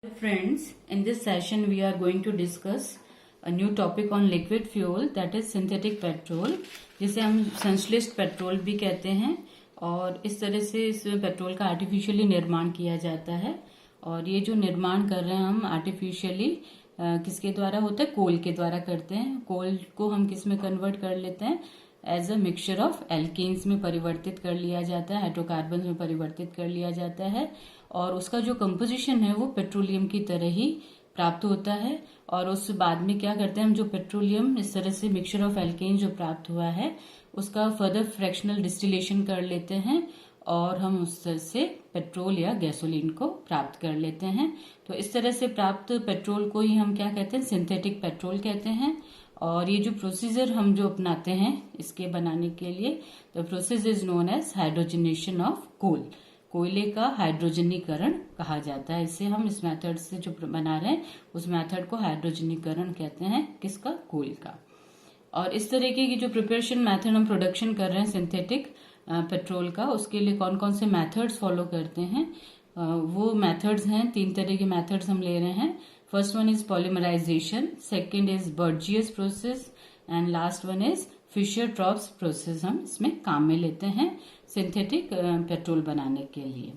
Friends, in this session we are going to discuss a new topic on liquid fuel, that is synthetic petrol, जिसे हम संश्लिष्ट petrol भी कहते हैं। और इस तरह से इस पेट्रोल का आर्टिफिशियली निर्माण किया जाता है। और ये जो निर्माण कर रहे हैं हम आर्टिफिशियली किसके द्वारा होता है? कोल के द्वारा करते हैं। कोल को हम किस में कन्वर्ट कर लेते हैं? As a mixture of alkanes में परिवर्तित कर लिया जाता है, हाइड्रोकार्बन में परिवर्तित कर लिया जाता है। और उसका जो कंपोजिशन है वो पेट्रोलियम की तरह ही प्राप्त होता है। और उस बाद में क्या करते हैं हम, जो पेट्रोलियम इस तरह से मिक्सचर ऑफ एल्केन जो प्राप्त हुआ है उसका फर्दर फ्रैक्शनल डिस्टिलेशन कर लेते हैं और हम उस तरह से पेट्रोल या गैसोलीन को प्राप्त कर लेते हैं। तो इस तरह से प्राप्त पेट्रोल को ही हम क्या कहते हैं? सिंथेटिक पेट्रोल कहते हैं। और ये जो प्रोसीजर हम जो अपनाते हैं इसके बनाने के लिए, the process is known as hydrogenation of coal. कोयले का हाइड्रोजनीकरण कहा जाता है। इसे हम इस मेथड से जो बना रहे हैं उस मेथड को हाइड्रोजनीकरण कहते हैं। किसका? कोल का। और इस तरीके की जो प्रिपरेशन मेथड हम प्रोडक्शन कर रहे हैं सिंथेटिक पेट्रोल का, उसके लिए कौन कौन से मेथड्स फॉलो करते हैं? वो मेथड्स हैं, 3 तरह के मेथड्स हम ले रहे हैं। First one is polymerization, second is Bergius process and last one is Fischer Tropsch process हम इसमें काम में लेते हैं सिंथेटिक पेट्रोल बनाने के लिए।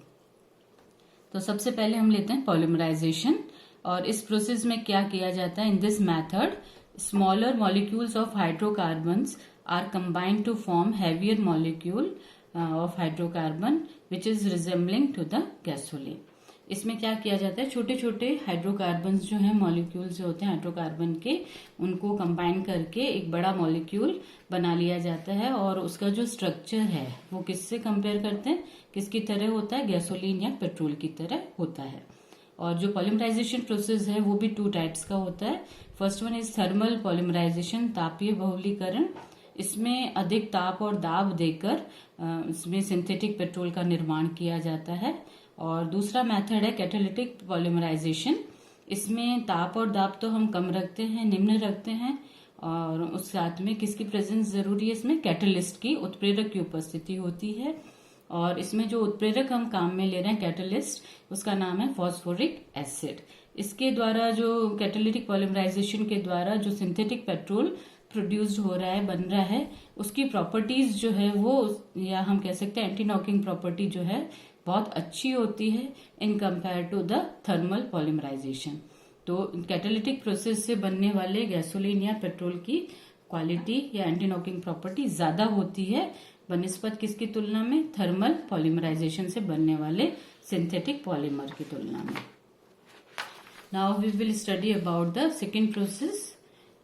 तो सबसे पहले हम लेते हैं पॉलीमराइजेशन। और इस प्रोसेस में क्या किया जाता है? In this method smaller molecules of hydrocarbons are combined to form heavier molecule of hydrocarbon which is resembling to the gasoline. इसमें क्या किया जाता है? छोटे छोटे हाइड्रोकार्बन्स जो हैं, मॉलिक्यूल्स जो होते हैं हाइड्रोकार्बन के, उनको कंबाइन करके एक बड़ा मॉलिक्यूल बना लिया जाता है। और उसका जो स्ट्रक्चर है वो किससे कंपेयर करते हैं? किसकी तरह होता है? गैसोलीन या पेट्रोल की तरह होता है। और जो पॉलीमराइजेशन प्रोसेस है वो भी 2 टाइप्स का होता है। First one is thermal polymerisation, तापीय बहुलीकरण। इसमें अधिक ताप और दाब देकर इसमें सिंथेटिक पेट्रोल का निर्माण किया जाता है। और दूसरा मेथड है कैटालिटिक पॉलीमराइजेशन। इसमें ताप और दाब तो हम कम रखते हैं, निम्न रखते हैं। और उस साथ में किसकी प्रेजेंस जरूरी है? इसमें कैटलिस्ट की, उत्प्रेरक की उपस्थिति होती है। और इसमें जो उत्प्रेरक हम काम में ले रहे हैं कैटलिस्ट, उसका नाम है फॉस्फोरिक एसिड। इसके द्वारा जो कैटालिटिक पॉलीमराइजेशन के द्वारा जो सिंथेटिक पेट्रोल प्रोड्यूस्ड हो रहा है, बन रहा है, उसकी प्रॉपर्टीज जो है वो, या हम कह सकते हैं एंटी नॉकिंग प्रॉपर्टी जो है, बहुत अच्छी होती है in compare to the thermal polymerisation. तो कैटालिटिक प्रोसेस से बनने वाले गैसोलीन या पेट्रोल की क्वालिटी या एंटी नॉकिंग प्रॉपर्टी ज्यादा होती है बनिस्पत किसकी तुलना में? थर्मल पॉलीमराइजेशन से बनने वाले सिंथेटिक पॉलीमर की तुलना में। Now we will study about the second process.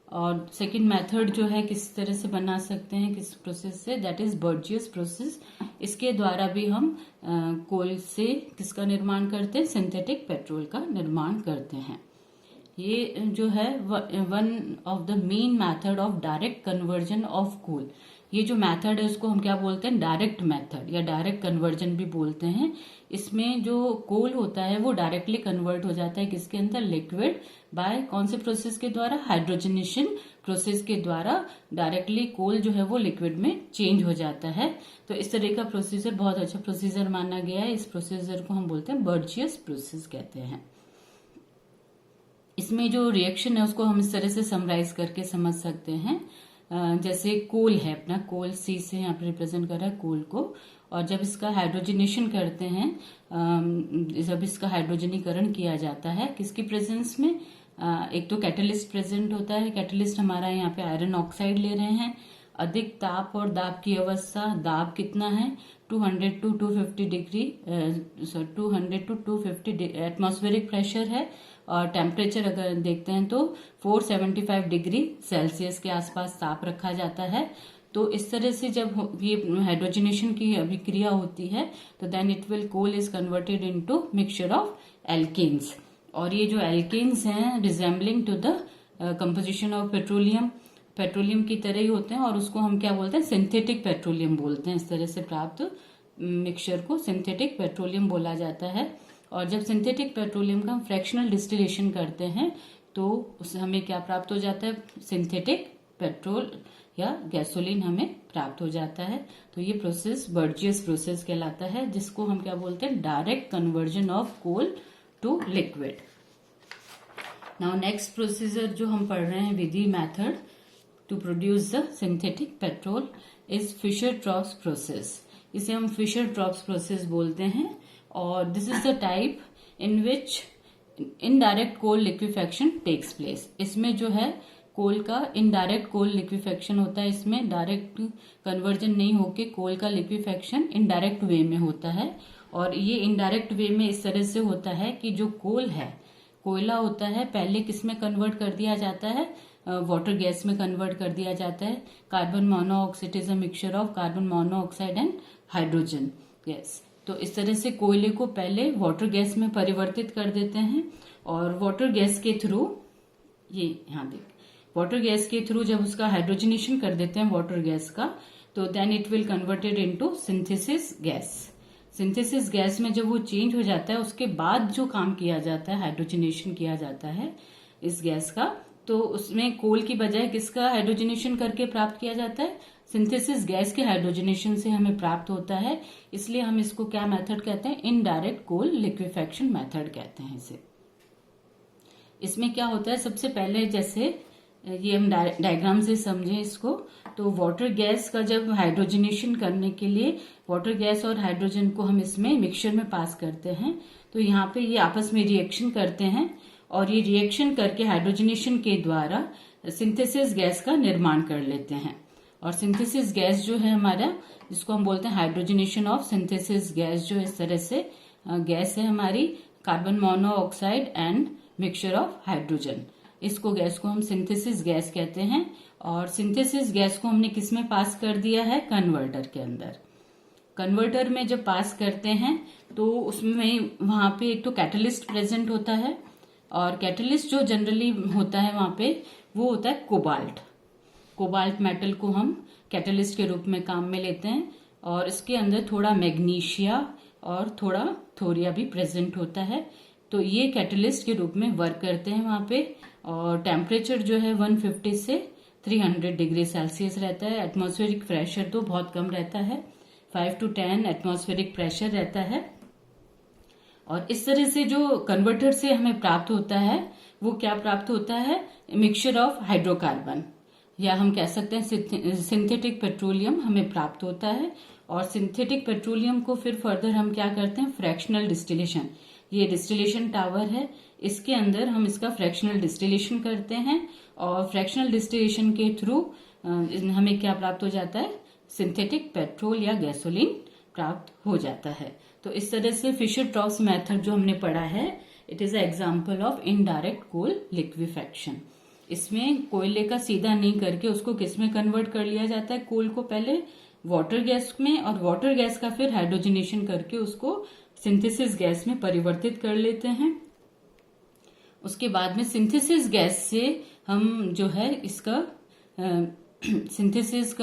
और सेकेंड मेथड जो है किस तरह से बना सकते हैं, किस प्रोसेस से? That is Bergius process. इसके द्वारा भी हम कोल से किसका निर्माण करते हैं? सिंथेटिक पेट्रोल का निर्माण करते हैं। ये जो है one of the main method of direct conversion of coal. ये जो मेथड है उसको हम क्या बोलते हैं? डायरेक्ट मेथड या डायरेक्ट कन्वर्जन भी बोलते हैं। इसमें जो कोल होता है वो डायरेक्टली कन्वर्ट हो जाता है किसके अंदर? लिक्विड। बाय कौन से प्रोसेस के द्वारा? हाइड्रोजनेशन प्रोसेस के द्वारा डायरेक्टली कोल जो है वो लिक्विड में चेंज हो जाता है। तो इस तरह का प्रोसीजर बहुत अच्छा प्रोसीजर माना गया है। इस प्रोसीजर को हम बोलते हैं बर्जियस प्रोसेस कहते हैं। इसमें जो रिएक्शन है उसको हम इस तरह से समराइज करके समझ सकते हैं। जैसे कोल है अपना, कोल सी से यहाँ पे रिप्रेजेंट कर रहा है कोल को। और जब इसका हाइड्रोजनेशन करते हैं, जब इसका हाइड्रोजनीकरण किया जाता है किसकी प्रेजेंस में? एक तो कैटलिस्ट प्रेजेंट होता है। कैटलिस्ट हमारा यहाँ पे आयरन ऑक्साइड ले रहे हैं। अधिक ताप और दाब की अवस्था, दाब कितना है? 200 to 250 degree, 200 to 250 atmospheric pressure है। और टेम्परेचर अगर देखते हैं तो 475 डिग्री सेल्सियस के आसपास ताप रखा जाता है। तो इस तरह से जब ये हाइड्रोजनेशन की अभिक्रिया होती है तो then it will coal is converted into mixture of alkanes. और ये जो एल्केन्स हैं resembling to the composition of petroleum, petroleum की तरह ही होते हैं। और उसको हम क्या बोलते हैं? सिंथेटिक पेट्रोलियम बोलते हैं। इस तरह से प्राप्त मिक्सचर को सिंथेटिक पेट्रोलियम बोला जाता है। और जब सिंथेटिक पेट्रोलियम का हम फ्रैक्शनल डिस्टिलेशन करते हैं तो उससे हमें क्या प्राप्त हो जाता है? सिंथेटिक पेट्रोल या गैसोलीन हमें प्राप्त हो जाता है। तो ये प्रोसेस बर्जियस प्रोसेस कहलाता है, जिसको हम क्या बोलते हैं? Direct conversion of coal to liquid. Now next procedure जो हम पढ़ रहे हैं, विधि method to produce the synthetic petrol is Fischer Tropsch process. इसे हम फिशर-ट्रॉप्स प्रोसेस बोलते हैं और this is the type in which indirect coal liquefaction takes place. इसमें जो है कोल का इनडायरेक्ट कोल लिक्विफेक्शन होता है. इसमें डायरेक्ट कन्वर्जन नहीं होके कोल का लिक्विफेक्शन इनडायरेक्ट वे में होता है. और ये इनडायरेक्ट वे में इस तरह से होता है कि जो कोल है, कोयला होता है, पहले किस में कन्वर्ट कर दिया जाता है, वाटर गैस में कन्वर्ट कर दिया जाता है. Carbon monoxide is a mixture of carbon monoxide and hydrogen gas. तो इस तरह से कोयले को पहले वाटर गैस में परिवर्तित कर देते हैं और वाटर गैस के थ्रू, ये यहाँ देख, वाटर गैस के थ्रू जब उसका हाइड्रोजनेशन कर देते हैं वाटर गैस का, तो then it will converted into synthesis gas. Synthesis gas में जब वो चेंज हो जाता है, उसके बाद जो काम किया जाता है, हाइड्रोजनेशन किया जाता है इस गैस का, तो उसमें कोल की बजाय किसका हाइड्रोजनेशन करके प्राप्त किया जाता है, सिंथेसिस गैस के हाइड्रोजनेशन से हमें प्राप्त होता है. इसलिए हम इसको क्या मेथड कहते हैं, इनडायरेक्ट कोल लिक्विफेक्शन मेथड कहते हैं इसे. इसमें क्या होता है, सबसे पहले जैसे ये हम डायग्राम से समझें इसको, तो वाटर गैस का जब हाइड्रोजनेशन करने के लिए वाटर गैस और हाइड्रोजन को हम इसमें मिक्सचर में पास करते हैं, तो यहाँ पे ये आपस में रिएक्शन करते हैं और ये रिएक्शन करके हाइड्रोजनेशन के द्वारा सिंथेसिस गैस का निर्माण कर लेते हैं. और सिंथेसिस गैस जो है हमारा, जिसको हम बोलते हैं हाइड्रोजनेशन ऑफ सिंथेसिस गैस, जो इस तरह से गैस है हमारी carbon monoxide and mixture of hydrogen. इसको गैस को हम सिंथेसिस गैस कहते हैं. और सिंथेसिस गैस को हमने किस में पास कर दिया है, कन्वर्टर के अंदर. कन्वर्टर में जब पास करते हैं तो उसमें वहां पे एक तो कैटलिस्ट प्रेजेंट होता है, और कैटलिस्ट जो जनरली होता है वहां पे वो होता है कोबाल्ट. कोबाल्ट मेटल को हम कैटलिस्ट के रूप में काम में लेते हैं. और इसके अंदर थोड़ा मैग्नीशिया और थोड़ा थोरिया भी प्रेजेंट होता है. तो ये कैटलिस्ट के रूप में वर्क करते हैं वहां पे. और टेम्परेचर जो है 150 से 300 डिग्री सेल्सियस रहता है. एटमॉस्फेरिक प्रेशर तो बहुत कम रहता है, 5 to 10 एटमॉस्फेरिक प्रेशर रहता है. और इस तरह से जो कन्वर्टर से हमें प्राप्त होता है वो क्या प्राप्त होता है, मिक्सचर ऑफ हाइड्रोकार्बन, या हम कह सकते हैं सिंथेटिक पेट्रोलियम हमें प्राप्त होता है. और सिंथेटिक पेट्रोलियम को फिर फर्दर हम क्या करते हैं, फ्रैक्शनल डिस्टिलेशन. ये डिस्टिलेशन टावर है, इसके अंदर हम इसका फ्रैक्शनल डिस्टिलेशन करते हैं और फ्रैक्शनल डिस्टिलेशन के थ्रू हमें क्या प्राप्त हो जाता है, सिंथेटिक पेट्रोल या गैसोलीन प्राप्त हो जाता है. तो इस तरह से फिशर-ट्रॉप्स मेथड जो हमने पढ़ा है, it is a example of indirect coal liquefaction. इसमें कोयले का सीधा नहीं करके उसको किस में कन्वर्ट कर लिया जाता है, कोल को पहले वाटर गैस में, और वाटर गैस का फिर हाइड्रोजनेशन करके उसको सिंथेसिस गैस में परिवर्तित कर लेते हैं. उसके बाद में सिंथेसिस गैस से हम जो है इसका सिंथेसिस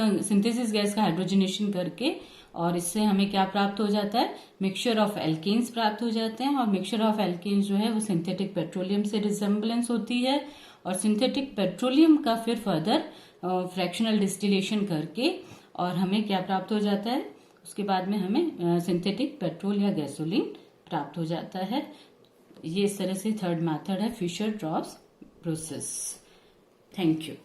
गैस का हाइड्रोजनेशन करके, और इससे हमें क्या प्राप्त हो जाता है, मिक्सचर ऑफ एल्केन्स प्राप्त हो जाते हैं. और मिक्सचर ऑफ एल्केन्स जो है वो सिंथेटिक पेट्रोलियम से रिजेम्बलेंस होती है. और सिंथेटिक पेट्रोलियम का फिर फर्दर फ्रैक्शनल डिस्टिलेशन करके और हमें क्या प्राप्त हो जाता है, उसके बाद में हमें सिंथेटिक पेट्रोल या गैसोलीन प्राप्त हो जाता है. ये इस तरह से थर्ड मेथड है फिशर-ट्रॉप्स प्रोसेस. Thank you.